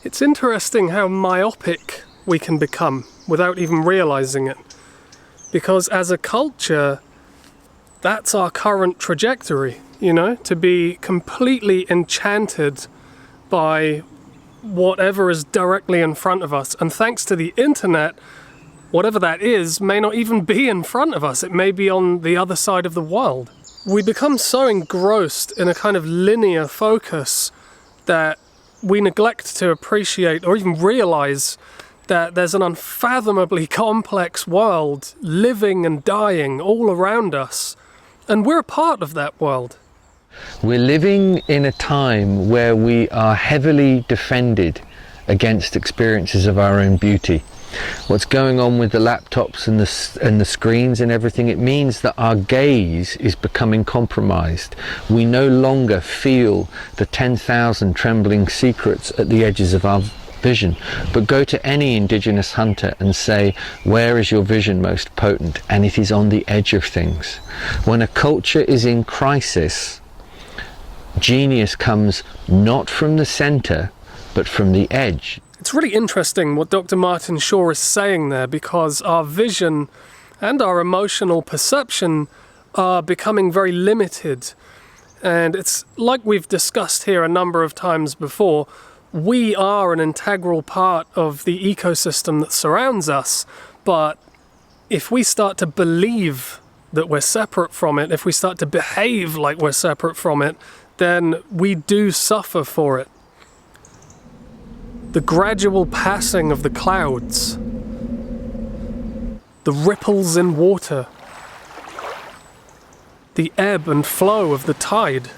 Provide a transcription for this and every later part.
It's interesting how myopic we can become without even realizing it. Because as a culture, that's our current trajectory, you know, to be completely enchanted by whatever is directly in front of us. And thanks to the internet, whatever that is may not even be in front of us. It may be on the other side of the world. We become so engrossed in a kind of linear focus that we neglect to appreciate or even realize that there's an unfathomably complex world living and dying all around us, and we're a part of that world. We're living in a time where we are heavily defended against experiences of our own beauty. What's going on with the laptops and the screens and everything, it means that our gaze is becoming compromised. We no longer feel the 10,000 trembling secrets at the edges of our vision. But go to any indigenous hunter and say, where is your vision most potent? And it is on the edge of things. When a culture is in crisis, genius comes not from the center, but from the edge. It's really interesting what Dr. Martin Shaw is saying there, because our vision and our emotional perception are becoming very limited. And it's like we've discussed here a number of times before, we are an integral part of the ecosystem that surrounds us. But if we start to believe that we're separate from it, if we start to behave like we're separate from it, then we do suffer for it. The gradual passing of the clouds, the ripples in water, the ebb and flow of the tide,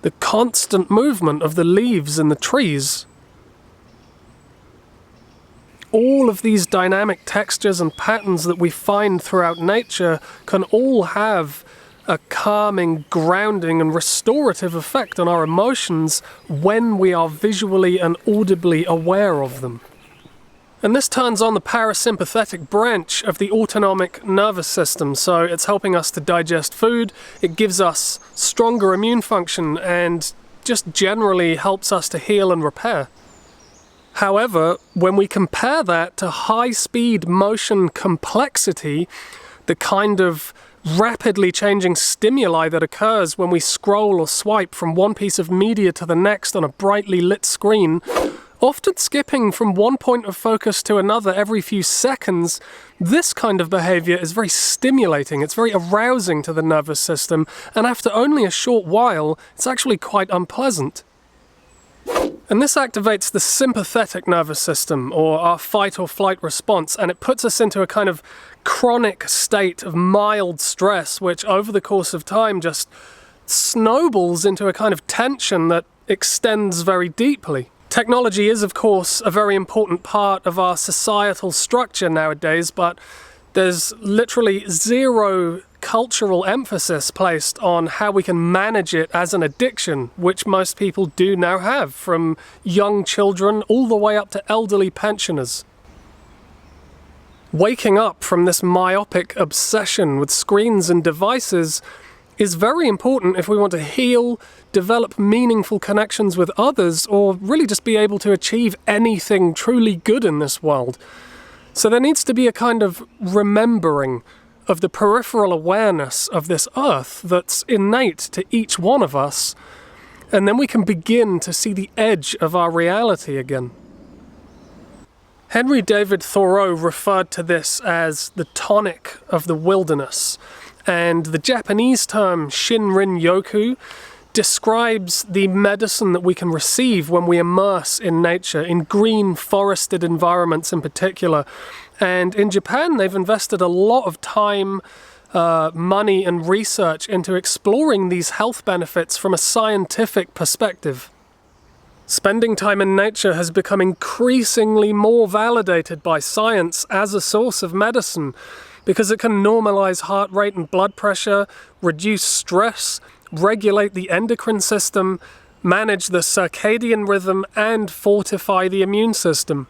the constant movement of the leaves in the trees. All of these dynamic textures and patterns that we find throughout nature can all have a calming, grounding and restorative effect on our emotions when we are visually and audibly aware of them. And this turns on the parasympathetic branch of the autonomic nervous system, so it's helping us to digest food, it gives us stronger immune function, and just generally helps us to heal and repair. However, when we compare that to high-speed motion complexity, the kind of rapidly changing stimuli that occurs when we scroll or swipe from one piece of media to the next on a brightly lit screen, often skipping from one point of focus to another every few seconds, this kind of behavior is very stimulating, it's very arousing to the nervous system, and after only a short while, it's actually quite unpleasant. And this activates the sympathetic nervous system, or our fight or flight response, and it puts us into a kind of chronic state of mild stress, which over the course of time just snowballs into a kind of tension that extends very deeply. Technology is, of course, a very important part of our societal structure nowadays, but there's literally zero cultural emphasis placed on how we can manage it as an addiction, which most people do now have, from young children all the way up to elderly pensioners. Waking up from this myopic obsession with screens and devices is very important if we want to heal, develop meaningful connections with others, or really just be able to achieve anything truly good in this world. So there needs to be a kind of remembering of the peripheral awareness of this earth that's innate to each one of us, and then we can begin to see the edge of our reality again. Henry David Thoreau referred to this as the tonic of the wilderness, and the Japanese term Shinrin-yoku describes the medicine that we can receive when we immerse in nature, in green forested environments in particular. And in Japan, they've invested a lot of time, money and research into exploring these health benefits from a scientific perspective. Spending time in nature has become increasingly more validated by science as a source of medicine, because it can normalize heart rate and blood pressure, reduce stress, regulate the endocrine system, manage the circadian rhythm, and fortify the immune system.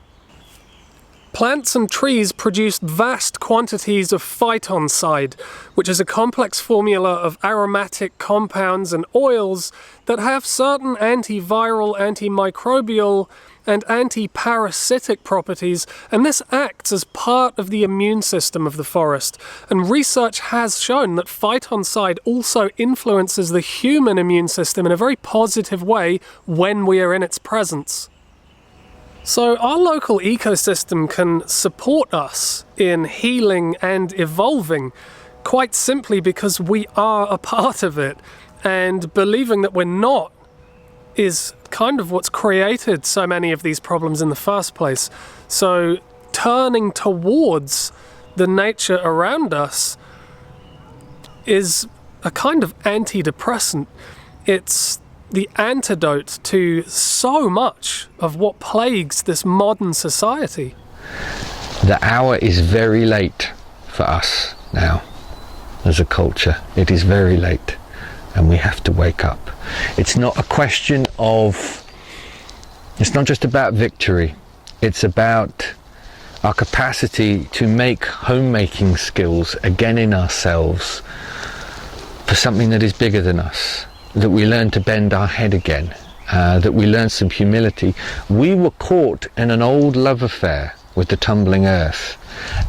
Plants and trees produce vast quantities of phytoncide, which is a complex formula of aromatic compounds and oils that have certain antiviral, antimicrobial, and anti-parasitic properties, and this acts as part of the immune system of the forest. And research has shown that phytoncide also influences the human immune system in a very positive way when we are in its presence. So our local ecosystem can support us in healing and evolving quite simply because we are a part of it, and believing that we're not is kind of what's created so many of these problems in the first place. So turning towards the nature around us is a kind of antidepressant. It's the antidote to so much of what plagues this modern society. The hour is very late for us now as a culture. It is very late and we have to wake up. It's not a question of, it's not just about victory, it's about our capacity to make homemaking skills again in ourselves for something that is bigger than us. That we learn to bend our head again, that we learn some humility. We were caught in an old love affair with the tumbling earth,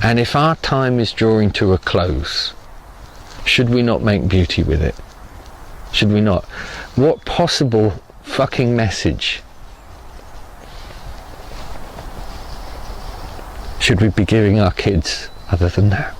and if our time is drawing to a close, should we not make beauty with it? Should we not? What possible fucking message should we be giving our kids other than that?